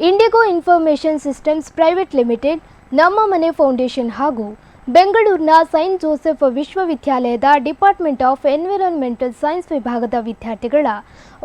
IndiGo information systems private limited, ನಮ್ಮ ಮನೆ foundation ಹಾಗೂ ಬೆಂಗಳೂರಿನ ಸೈಂಟ್ ಜೋಸೆಫ್ ವಿಶ್ವವಿದ್ಯಾಲಯದ ಡಿಪಾರ್ಟ್ಮೆಂಟ್ ಆಫ್ ಎನ್ವಿರಾನ್ಮೆಂಟಲ್ ಸೈನ್ಸ್ ವಿಭಾಗದ ವಿದ್ಯಾರ್ಥಿಗಳ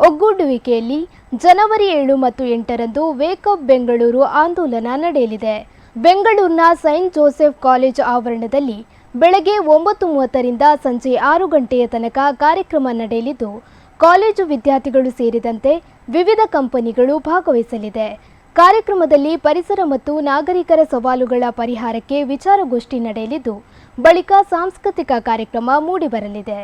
ಒಗ್ಗೂಡುವಿಕೆಯಲ್ಲಿ ಜನವರಿ 7 ಮತ್ತು 8ರಂದು ವೇಕಪ್ ಬೆಂಗಳೂರು ಆಂದೋಲನ ನಡೆಯಲಿದೆ. ಬೆಂಗಳೂರಿನ ಸೈಂಟ್ ಜೋಸೆಫ್ ಕಾಲೇಜ್ ಆವರಣದಲ್ಲಿ ಬೆಳಗ್ಗೆ 9:30ರಿಂದ ಸಂಜೆ 6 ಗಂಟೆಯ ತನಕ ಕಾರ್ಯಕ್ರಮ ನಡೆಯಲಿದ್ದು, ಕಾಲೇಜು ವಿದ್ಯಾರ್ಥಿಗಳು ಸೇರಿದಂತೆ ವಿವಿಧ ಕಂಪನಿಗಳು ಭಾಗವಹಿಸಲಿದೆ. ಕಾರ್ಯಕ್ರಮದಲ್ಲಿ ಪರಿಸರ ಮತ್ತು ನಾಗರಿಕರ ಸವಾಲುಗಳ ಪರಿಹಾರಕ್ಕೆ ವಿಚಾರಗೋಷ್ಠಿ ನಡೆಯಲಿದ್ದು, ಬಳಿಕ ಸಾಂಸ್ಕೃತಿಕ ಕಾರ್ಯಕ್ರಮ ಮೂಡಿಬರಲಿದೆ.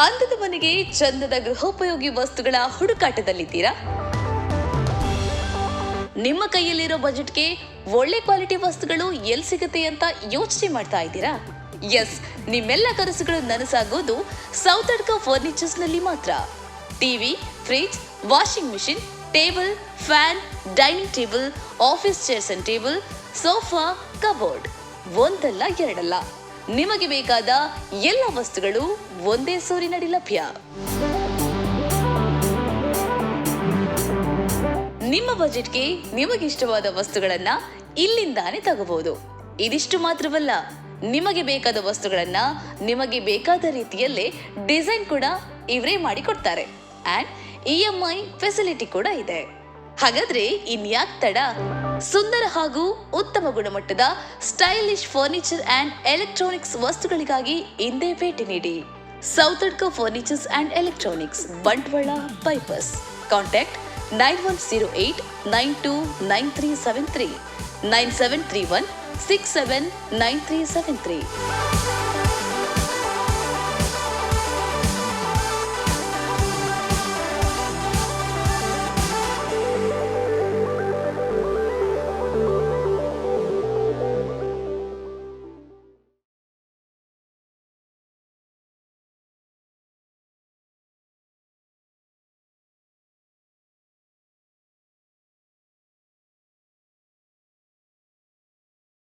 ಅಂದದ ಮನೆಗೆ ಚಂದದ ಗೃಹೋಪಯೋಗಿ ವಸ್ತುಗಳ ಹುಡುಕಾಟದಲ್ಲಿದ್ದೀರಾ? ನಿಮ್ಮ ಕೈಯಲ್ಲಿರೋ ಬಜೆಟ್ಗೆ ಒಳ್ಳೆ ಕ್ವಾಲಿಟಿ ವಸ್ತುಗಳು ಎಲ್ಲಿ ಸಿಗುತ್ತೆ ಅಂತ ಯೋಚನೆ ಮಾಡ್ತಾ ಇದ್ದೀರಾ? ಎಸ್, ನಿಮ್ಮೆಲ್ಲ ಕನಸುಗಳು ನನಸಾಗೋದು ಸೌತಡ್ಕ ಫರ್ನಿಚರ್ಸ್ ನಲ್ಲಿ ಮಾತ್ರ. TV, fridge, washing machine, table, fan, dining table, office chairs and table, sofa, cupboard, ಒಂದಲ್ಲ ಎರಡಲ್ಲ, ನಿಮಗೆ ಬೇಕಾದ ಎಲ್ಲ ವಸ್ತುಗಳು ಒಂದೇ ಸೂರಿನಡಿ ಲಭ್ಯ. ನಿಮ್ಮ ಬಜೆಟ್ಗೆ ನಿಮಗಿಷ್ಟವಾದ ವಸ್ತುಗಳನ್ನ ಇಲ್ಲಿಂದಾನೇ ತಗೋಬಹುದು. ಇದಿಷ್ಟು ಮಾತ್ರವಲ್ಲ, ನಿಮಗೆ ಬೇಕಾದ ವಸ್ತುಗಳನ್ನ ನಿಮಗೆ ಬೇಕಾದ ರೀತಿಯಲ್ಲೇ ಡಿಸೈನ್ ಕೂಡ ಇವರೇ ಮಾಡಿ ಕೊಡ್ತಾರೆ. ಅಂಡ್ EMI ಫೆಸಿಲಿಟಿ ಕೂಡ ಇದೆ. ಹಾಗಾದ್ರೆ ಇನ್ಯಾಕ್ ತಡ? ಸುಂದರ ಹಾಗೂ ಉತ್ತಮ ಗುಣಮಟ್ಟದ ಸ್ಟೈಲಿಶ್ ಫರ್ನಿಚರ್ ಅಂಡ್ ಎಲೆಕ್ಟ್ರಾನಿಕ್ಸ್ ವಸ್ತುಗಳಿಗಾಗಿ ಹಿಂದೆ ಭೇಟಿ ನೀಡಿ. Sowthadka furnitures and electronics, Bantwal bypass. Contact 9108929373 9731679373.